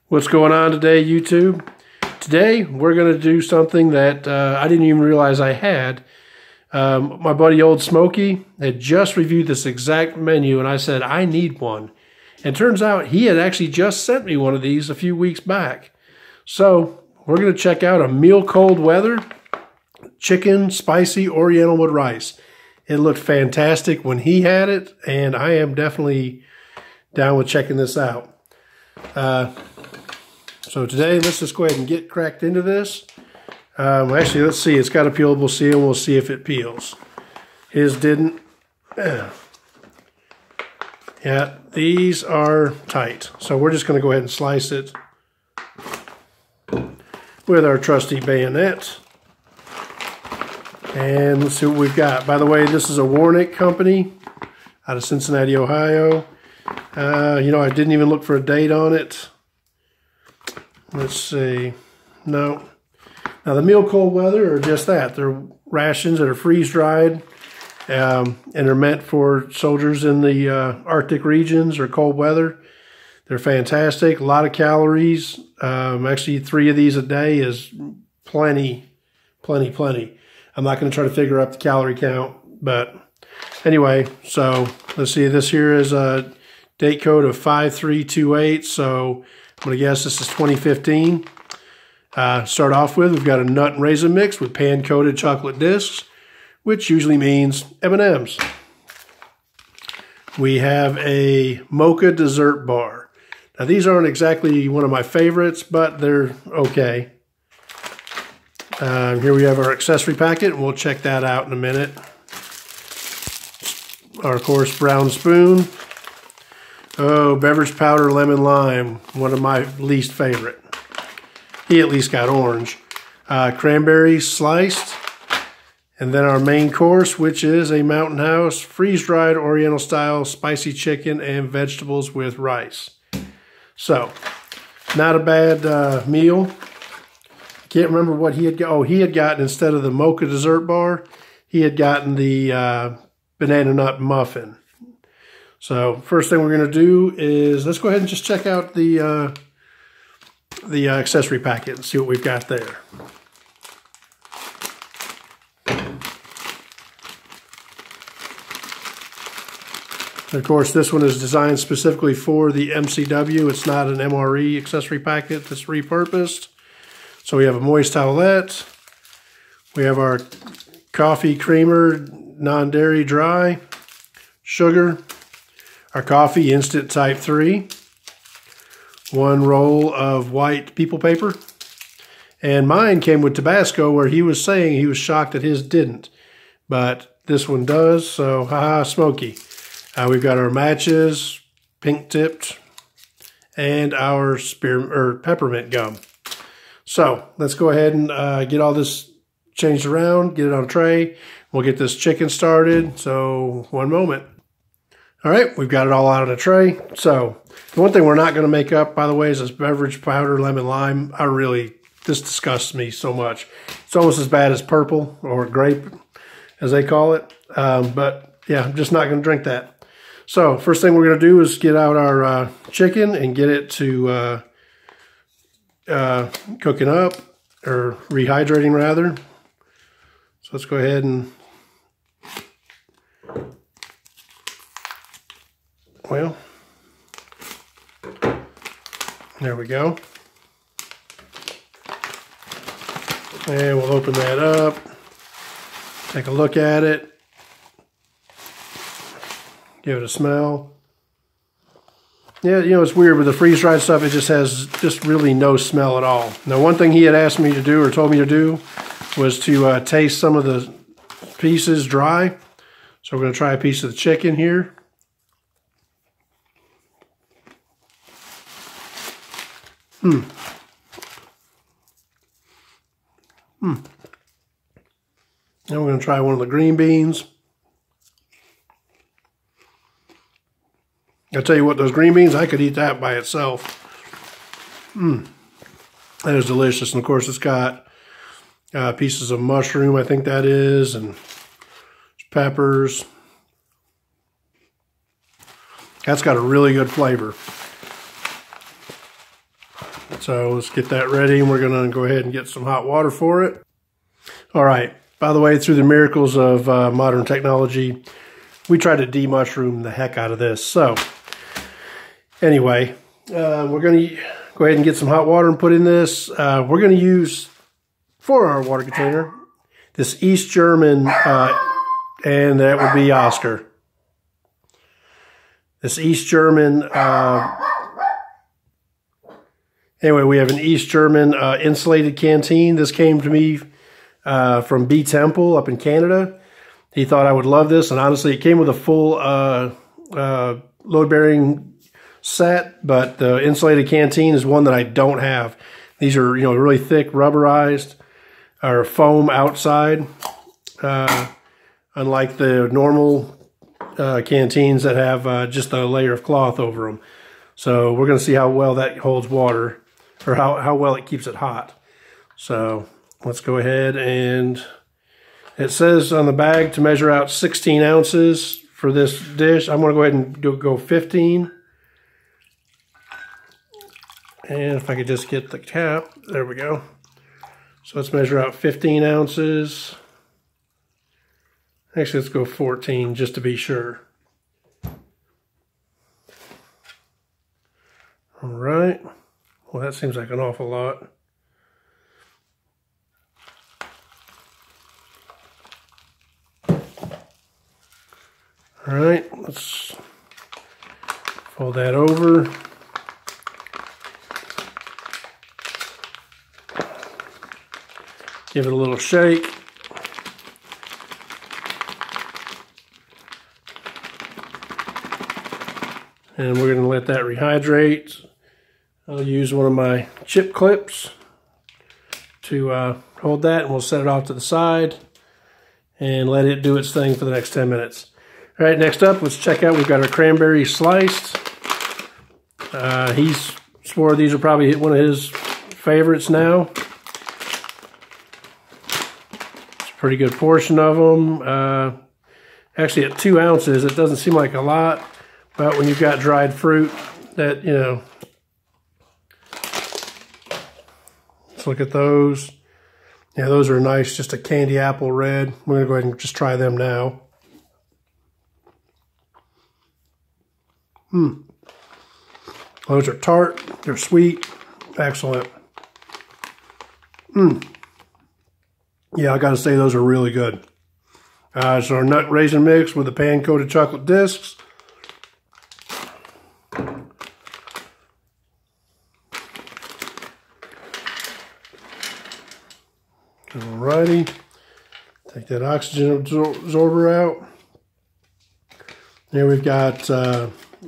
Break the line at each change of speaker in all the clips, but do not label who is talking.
What's going on today, YouTube? Today we're going to do something that I didn't even realize I had. My buddy Oldsmokey had just reviewed this exact menu and I said, I need one. And turns out he had actually just sent me one of these a few weeks back. So we're going to check out a meal cold weather chicken spicy oriental with rice. It looked fantastic when he had it, and I am definitely down with checking this out. So today, let's just go ahead and get cracked into this. Actually, let's see. It's got a peelable seal. We'll see if it peels. His didn't. Yeah, these are tight. So we're just going to go ahead and slice it with our trusty bayonet. And let's see what we've got. By the way, this is a Warnick company out of Cincinnati, Ohio. You know, I didn't even look for a date on it. Let's see. No. Now, the meal cold weather are just that. They're rations that are freeze-dried, and they're meant for soldiers in the Arctic regions or cold weather. They're fantastic. A lot of calories. Actually, 3 of these a day is plenty. I'm not going to try to figure out the calorie count, but anyway, so let's see. This here is a date code of 5328, so I'm going to guess this is 2015. Start off with, we've got a nut and raisin mix with pan-coated chocolate discs, which usually means M&Ms. We have a mocha dessert bar. Now, these aren't exactly one of my favorites, but they're okay. Here we have our accessory packet, and we'll check that out in a minute. Our, of course, brown spoon. Oh, beverage powder lemon lime, one of my least favorite. He at least got orange. Cranberries sliced. And then our main course, which is a Mountain House freeze-dried Oriental style spicy chicken and vegetables with rice. So, not a bad meal. Can't remember what he had got. Oh, he had gotten, instead of the mocha dessert bar, he had gotten the banana nut muffin. So first thing we're going to do is let's go ahead and just check out the accessory packet and see what we've got there. And of course, this one is designed specifically for the MCW. It's not an MRE accessory packet that's repurposed. So we have a moist towelette. We have our coffee creamer, non-dairy dry, sugar, our coffee instant type 3, 1 roll of white people paper, and mine came with Tabasco, where he was saying he was shocked that his didn't, but this one does, so haha, smoky. We've got our matches, pink tipped, and our peppermint gum. So let's go ahead and get all this changed around, get it on a tray. We'll get this chicken started. So one moment. All right, we've got it all out on a tray. So the one thing we're not going to make up, by the way, is this beverage powder lemon lime. This disgusts me so much. It's almost as bad as purple or grape, as they call it. But yeah, I'm just not going to drink that. So first thing we're going to do is get out our chicken and get it to cooking up, or rehydrating rather. So let's go ahead and, well, there we go. And we'll open that up, take a look at it, give it a smell. Yeah, you know, it's weird with the freeze-dried stuff. It just has really no smell at all. Now, one thing he had asked me to do, or told me to do, was to taste some of the pieces dry. So we're going to try a piece of the chicken here. Then we're going to try one of the green beans. I'll tell you what, those green beans, I could eat that by itself. That is delicious. And of course, it's got pieces of mushroom, I think that is, and peppers. That's got a really good flavor. So let's get that ready, and we're gonna go ahead and get some hot water for it. All right, by the way, through the miracles of modern technology, we tried to de-mushroom the heck out of this. So anyway, we're gonna go ahead and get some hot water and put in this. We're gonna use, for our water container, this East German, and that would be Oscar. This East German, anyway, we have an East German insulated canteen. This came to me from B Temple up in Canada. He thought I would love this, and honestly, it came with a full load-bearing set, but the insulated canteen is one that I don't have. These are, you know, really thick, rubberized, or foam outside, unlike the normal canteens that have just a layer of cloth over them. So we're going to see how well that holds water, or how well it keeps it hot. So let's go ahead, and it says on the bag to measure out 16 ounces for this dish. I'm going to go ahead and go 15. And if I could just get the cap, there we go. So let's measure out 15 ounces. Actually, let's go 14 just to be sure. All right. Well, that seems like an awful lot. All right, let's fold that over. Give it a little shake. And we're going to let that rehydrate. I'll use one of my chip clips to hold that, and we'll set it off to the side and let it do its thing for the next 10 minutes. All right, next up, let's check out, we've got our cranberry sliced. He swore these are probably one of his favorites now. It's a pretty good portion of them. Actually, at 2 ounces, it doesn't seem like a lot. But when you've got dried fruit, that, you know, let's look at those. Yeah, those are nice, just a candy apple red. We're gonna go ahead and just try them now. Those are tart, they're sweet, excellent. Yeah, I gotta say those are really good. So our nut raisin mix with the pan-coated chocolate discs. Alrighty, take that oxygen absorber out. Here we've got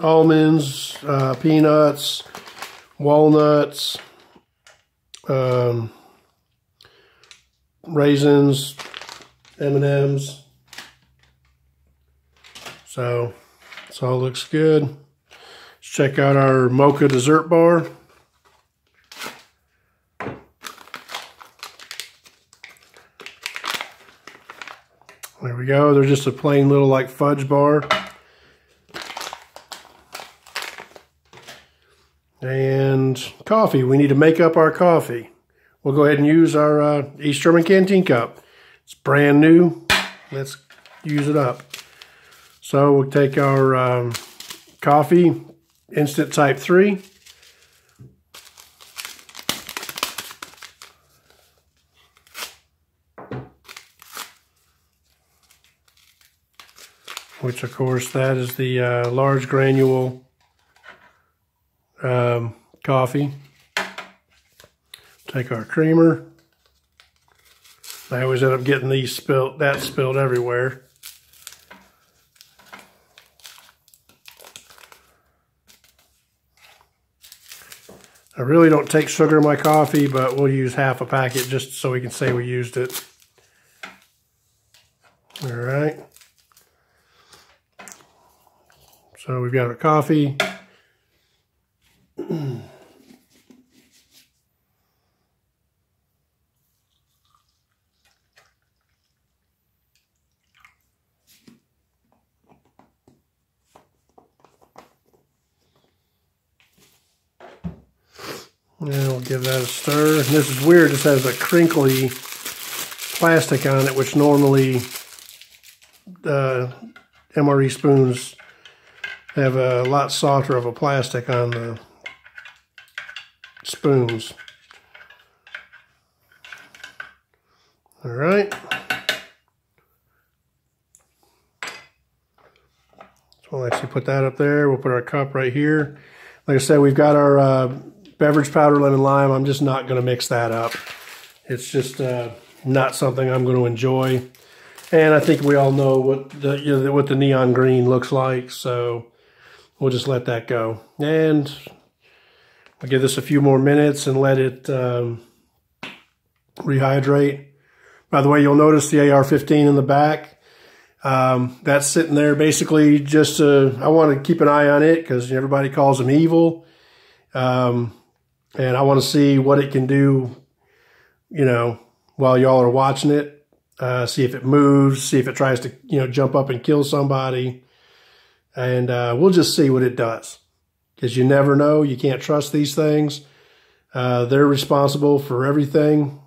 almonds, peanuts, walnuts, raisins, M&Ms. So this all looks good. Let's check out our mocha dessert bar. There we go. They're just a plain little like fudge bar. And coffee. We need to make up our coffee. We'll go ahead and use our East German canteen cup. It's brand new. Let's use it up. So we'll take our coffee, instant type 3. Which, of course, that is the large granule coffee. Take our creamer. I always end up getting these spilled everywhere. I really don't take sugar in my coffee, but we'll use half a packet just so we can say we used it. All right. So we've got our coffee. And we'll give that a stir. And this is weird, this has a crinkly plastic on it, which normally MRE spoons have a lot softer of a plastic on the spoons. All right. So we'll actually put that up there. We'll put our cup right here. Like I said, we've got our beverage powder, lemon lime. I'm just not going to mix that up. It's just not something I'm going to enjoy. And I think we all know what the neon green looks like, so we'll just let that go. And I'll give this a few more minutes and let it rehydrate. By the way, you'll notice the AR-15 in the back. That's sitting there basically just I want to keep an eye on it because everybody calls them evil. And I want to see what it can do, while y'all are watching it. See if it moves, see if it tries to, jump up and kill somebody. And we'll just see what it does. Because you never know. You can't trust these things. They're responsible for everything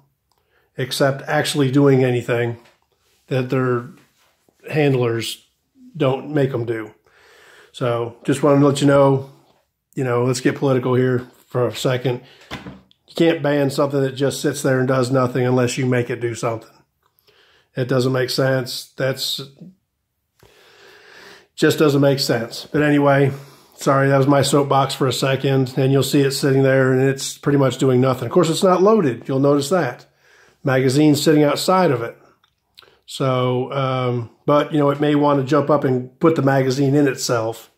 except actually doing anything that their handlers don't make them do. So just wanted to let you know, let's get political here for a second. You can't ban something that just sits there and does nothing unless you make it do something. It doesn't make sense. Just doesn't make sense. But anyway, sorry, that was my soapbox for a second. And you'll see it sitting there and it's pretty much doing nothing. Of course, it's not loaded. You'll notice that. Magazine's sitting outside of it. So, but, it may want to jump up and put the magazine in itself.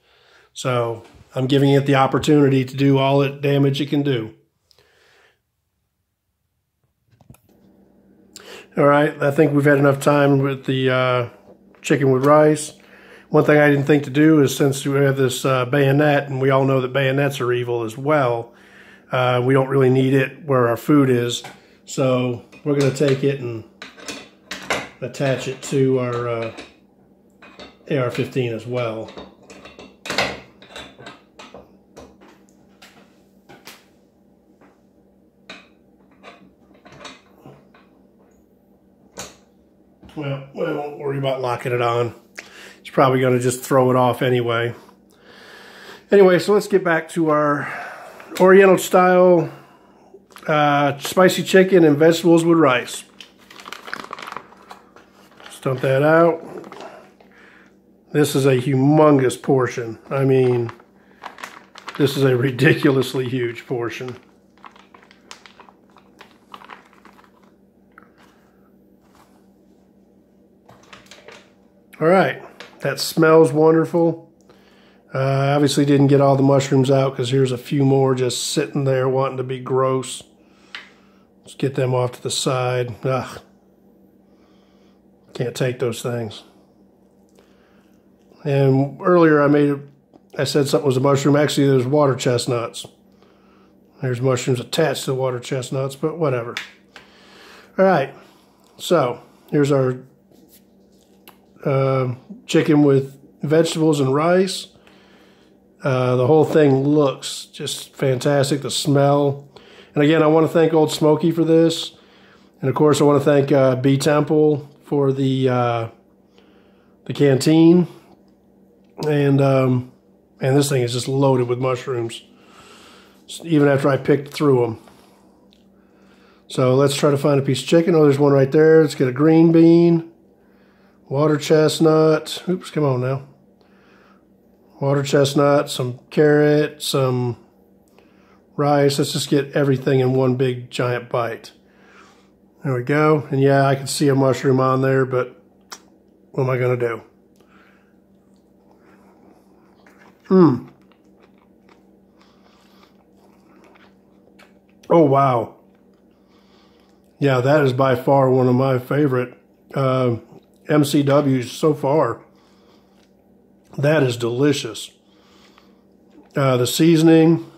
So I'm giving it the opportunity to do all the damage it can do. All right, I think we've had enough time with the chicken with rice. One thing I didn't think to do is, since we have this bayonet, and we all know that bayonets are evil as well, we don't really need it where our food is. So we're going to take it and attach it to our AR-15 as well. Well, we won't worry about locking it on. It's probably going to just throw it off anyway. Anyway, so let's get back to our Oriental style spicy chicken and vegetables with rice. Dump that out. This is a humongous portion. I mean, this is a ridiculously huge portion. All right, that smells wonderful. Obviously didn't get all the mushrooms out because here's a few more just sitting there wanting to be gross. Let's get them off to the side. Ugh. Can't take those things. And earlier I said something was a mushroom. Actually, there's water chestnuts. There's mushrooms attached to water chestnuts, but whatever. All right, so here's our chicken with vegetables and rice. The whole thing looks just fantastic. The smell. And again, I want to thank Oldsmokey for this. And of course, I want to thank B Temple for the canteen. And this thing is just loaded with mushrooms, even after I picked through them. So let's try to find a piece of chicken. Oh, there's one right there. Let's get a green bean, water chestnut. Oops, come on now. Water chestnut, some carrot, some rice. Let's just get everything in one big giant bite. There we go. And yeah, I can see a mushroom on there, but what am I going to do? Oh, wow. Yeah, that is by far one of my favorite MCWs so far. That is delicious. The seasoning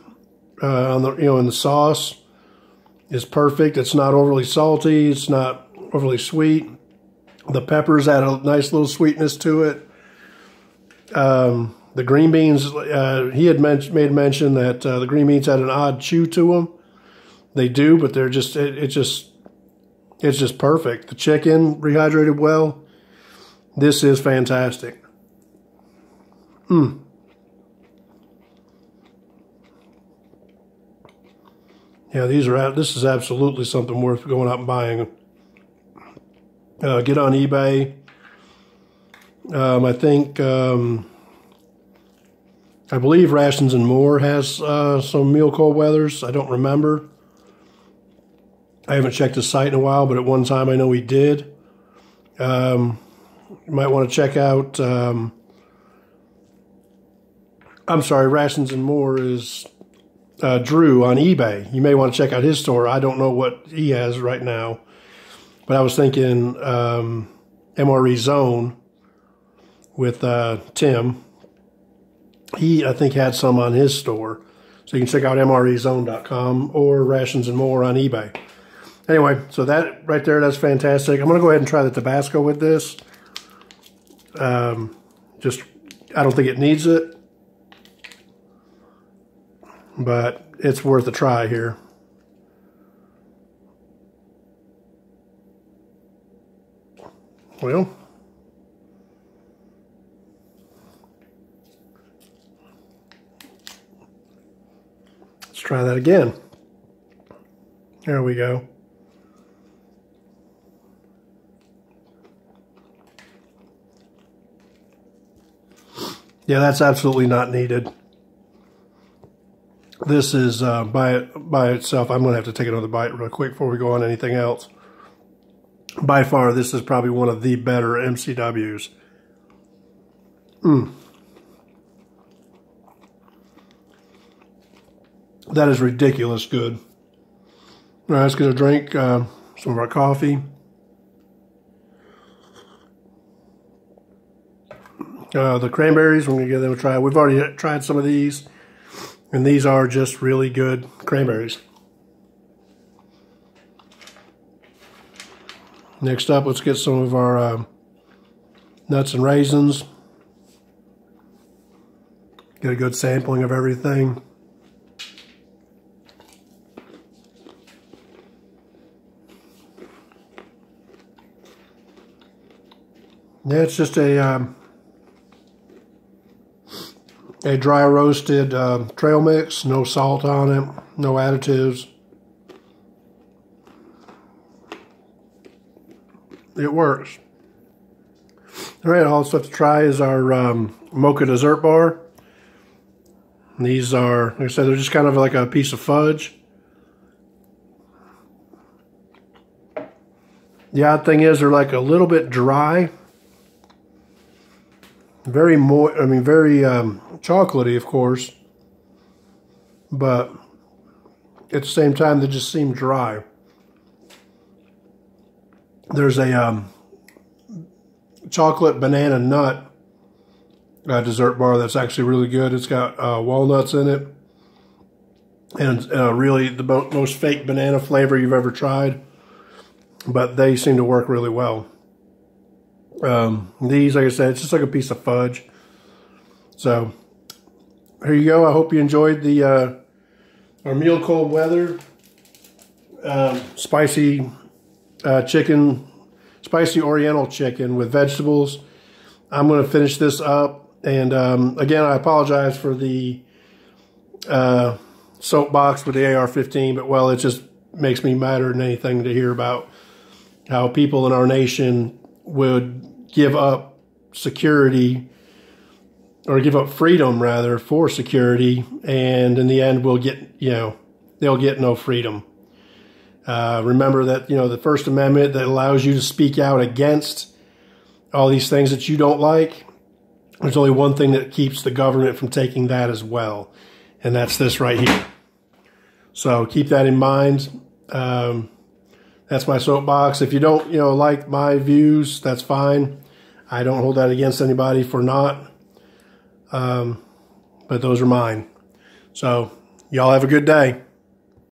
on the in the sauce is perfect. It's not overly salty. It's not overly sweet. The peppers add a nice little sweetness to it. The green beans, he had made mention that the green beans had an odd chew to them. they do, but they're just, it's just perfect. The chicken rehydrated well. This is fantastic. Yeah, this is absolutely something worth going out and buying. Get on eBay. I think, I believe Rations and More has some meal cold weathers. I don't remember. I haven't checked his site in a while, but at one time I know he did. You might want to check out, I'm sorry, Rations and More is Drew on eBay. You may want to check out his store. I don't know what he has right now, but I was thinking MRE Zone with Tim. He, I think, had some on his store. So you can check out mrezone.com or Rations and More on eBay. Anyway, so that right there, that's fantastic. I'm going to go ahead and try the Tabasco with this. I don't think it needs it, but it's worth a try here. Well, let's try that again. There we go. Yeah, that's absolutely not needed. This is by itself. I'm going to have to take another bite real quick before we go on anything else. By far, this is probably one of the better MCWs. That is ridiculous good. All right, let's get a drink, some of our coffee. The cranberries, we're going to give them a try. We've already tried some of these, and these are just really good cranberries. Next up, let's get some of our nuts and raisins. Get a good sampling of everything. Yeah, it's just a dry roasted trail mix, no salt on it, no additives. It works. All right, also have to try is our mocha dessert bar. And these are, like I said, they're just kind of like a piece of fudge. The odd thing is they're like a little bit dry. Very chocolatey, of course, but at the same time, they just seem dry. There's a chocolate banana nut dessert bar that's actually really good. It's got walnuts in it, and really the most fake banana flavor you've ever tried, but they seem to work really well. These, like I said, it's just like a piece of fudge. So here you go. I hope you enjoyed the our meal cold weather spicy chicken, spicy Oriental chicken with vegetables. I'm going to finish this up, and again, I apologize for the soapbox with the AR-15, but well, it just makes me madder than anything to hear about how people in our nation would give up security, or give up freedom rather, for security, and in the end we'll get, they'll get no freedom. Remember that, the First Amendment that allows you to speak out against all these things that you don't like, there's only one thing that keeps the government from taking that as well, and that's this right here. So keep that in mind. That's my soapbox. If you don't, like my views, that's fine. I don't hold that against anybody for not. But those are mine. So y'all have a good day.